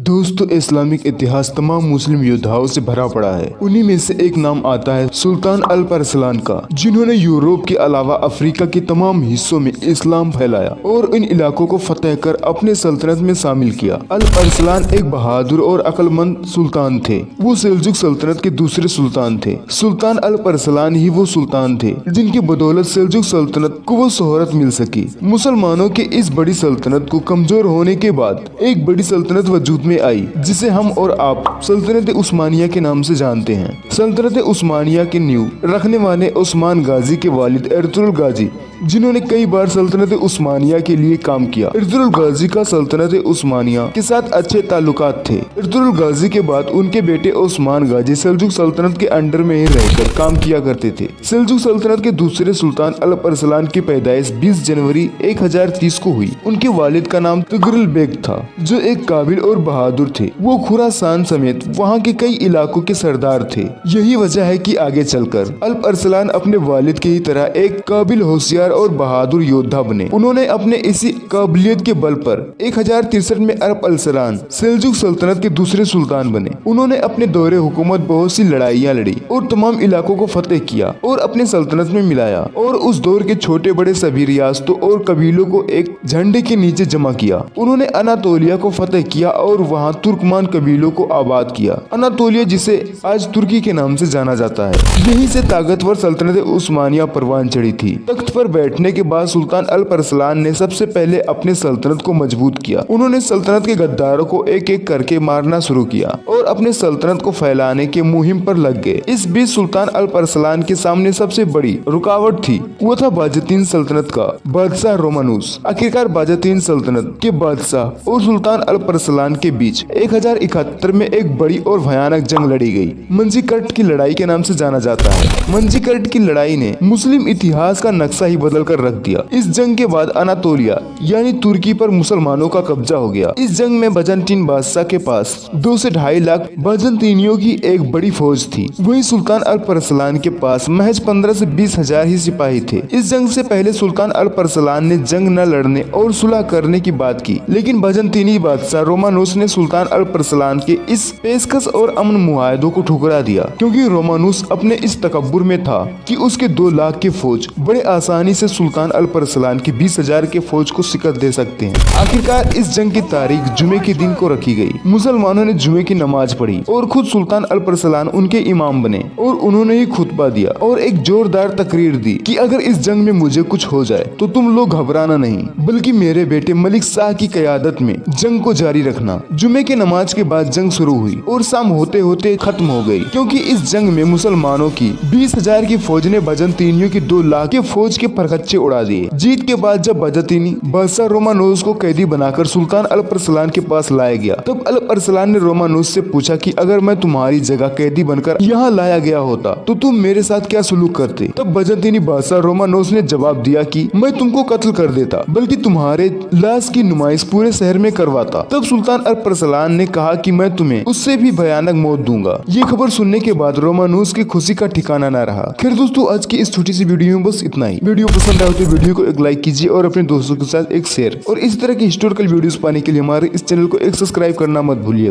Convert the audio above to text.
दोस्तों, इस्लामिक इतिहास तमाम मुस्लिम योद्धाओं से भरा पड़ा है। उन्हीं में से एक नाम आता है सुल्तान अल्प अरसलान का, जिन्होंने यूरोप के अलावा अफ्रीका के तमाम हिस्सों में इस्लाम फैलाया और इन इलाकों को फतेह कर अपने सल्तनत में शामिल किया। अल्प अरसलान एक बहादुर और अक्लमंद सुल्तान थे। वो सेल्जुक सल्तनत के दूसरे सुल्तान थे। सुल्तान अल्प अरसलान ही वो सुल्तान थे जिनकी बदौलत सेल्जुक सल्तनत को वो शोहरत मिल सकी। मुसलमानों के इस बड़ी सल्तनत को कमजोर होने के बाद एक बड़ी सल्तनत वजूद में आई, जिसे हम और आप सल्तनत उस्मानिया के नाम से जानते हैं। सल्तनत उस्मानिया की नींव रखने वाले उस्मान गाजी के वालिद एर्तुगरुल गाजी, जिन्होंने कई बार सल्तनत उस्मानिया के लिए काम किया। एर्तुगरुल गाजी का सल्तनत उस्मानिया के साथ अच्छे ताल्लुकात थे। एर्तुगरुल गाजी के बाद उनके बेटे उस्मान गाजी सेल्जुक सल्तनत के अंडर में ही रहकर काम किया करते थे। सेल्जुक सल्तनत के दूसरे सुल्तान अल्प अरसलान की पैदाइश 20 जनवरी 1030 को हुई। उनके वालिद का नाम तुगरुल बेग था, जो एक काबिल और बहादुर थे। वो खुरासान समेत वहाँ के कई इलाकों के सरदार थे। यही वजह है कि आगे चलकर अल्प अरसलान अपने वालिद की ही तरह एक काबिल, होशियार और बहादुर योद्धा बने। उन्होंने अपने इसी काबिलियत के बल पर 1063 में अल्प अरसलान सेल्जुक सल्तनत के दूसरे सुल्तान बने। उन्होंने अपने दौरे हुकूमत बहुत सी लड़ाइयाँ लड़ी और तमाम इलाकों को फतेह किया और अपने सल्तनत में मिलाया और उस दौर के छोटे बड़े सभी रियासतों और कबीलों को एक झंडे के नीचे जमा किया। उन्होंने अनातोलिया को फतेह किया और वहाँ तुर्कमान कबीलों को आबाद किया। अनातोलिया, जिसे आज तुर्की के नाम से जाना जाता है, यहीं से ताकतवर सल्तनत उस्मानिया परवान चढ़ी थी। तख्त पर बैठने के बाद सुल्तान अल्प अरसलान ने सबसे पहले अपने सल्तनत को मजबूत किया। उन्होंने सल्तनत के गद्दारों को एक एक करके मारना शुरू किया और अपने सल्तनत को फैलाने के मुहिम पर लग गए। इस बीच सुल्तान अल्प अरसलान के सामने सबसे बड़ी रुकावट थी, वो था बाज़तीन सल्तनत का बादशाह रोमानुस। आखिरकार बाज़तीन सल्तनत के बादशाह और सुल्तान अल्प अरसलान के बीच 1071 में एक बड़ी और भयानक जंग लड़ी गई। मंजीकर्ट की लड़ाई के नाम से जाना जाता है। मंजीकर्ट की लड़ाई ने मुस्लिम इतिहास का नक्शा ही बदल कर रख दिया। इस जंग के बाद अनातोलिया यानी तुर्की पर मुसलमानों का कब्जा हो गया। इस जंग में बाज़ंतीन बादशाह के पास 2 से 2.5 लाख बाज़ंतीनियों की एक बड़ी फौज थी। वहीं सुल्तान अल्प अरसलान के पास महज 15 से 20 हजार ही सिपाही थे। इस जंग से पहले सुल्तान अल्प अरसलान ने जंग न लड़ने और सुलह करने की बात की, लेकिन बाज़ंतीनी बादशाह रोमानुस ने सुल्तान अल्प अरसलान के इस पेशकश और अमन मुआहदों को ठुकरा दिया, क्योंकि रोमानुस अपने इस तकब्बुर में था कि उसके 2 लाख की फौज बड़े आसानी से सुल्तान अल्प अरसलान की 20,000 के फौज को शिकस्त दे सकते हैं। आखिरकार इस जंग की तारीख जुमे के दिन को रखी गई। मुसलमानों ने जुमे की नमाज पढ़ी और खुद सुल्तान अल्प अरसलान उनके इमाम बने और उन्होंने ही खुतबा दिया और एक जोरदार तकरीर दी कि अगर इस जंग में मुझे कुछ हो जाए तो तुम लोग घबराना नहीं, बल्कि मेरे बेटे मलिक शाह की क़यादत में जंग को जारी रखना। जुमे की नमाज के बाद जंग शुरू हुई और शाम होते होते खत्म हो गई, क्योंकि इस जंग में मुसलमानों की 20,000 की फौज ने बाज़ंतीनियों की 2 लाख के फौज के परखच्चे उड़ा दिए। जीत के बाद जब बाज़ंतीनी बादशाह रोमानुस को कैदी बनाकर सुल्तान अल्प अरसलान के पास लाया गया, तब अल्प अरसलान ने रोमानुस से पूछा कि अगर मैं तुम्हारी जगह कैदी बनकर यहाँ लाया गया होता तो तुम मेरे साथ क्या सलूक करते। तब बाज़ंतीनी बादशाह रोमानुस ने जवाब दिया कि मैं तुमको कत्ल कर देता, बल्कि तुम्हारे लाश की नुमाइश पूरे शहर में करवाता। तब सुल्तान अल्प अरसलान ने कहा कि मैं तुम्हें उससे भी भयानक मौत दूंगा। ये खबर सुनने के बाद रोमानुस की खुशी का ठिकाना न रहा। खैर दोस्तों, आज की इस छोटी सी वीडियो में बस इतना ही। वीडियो पसंद आए तो वीडियो को एक लाइक कीजिए और अपने दोस्तों के साथ एक शेयर, और इस तरह की हिस्टोरिकल वीडियोस पाने के लिए हमारे इस चैनल को एक सब्सक्राइब करना मत भूलिएगा।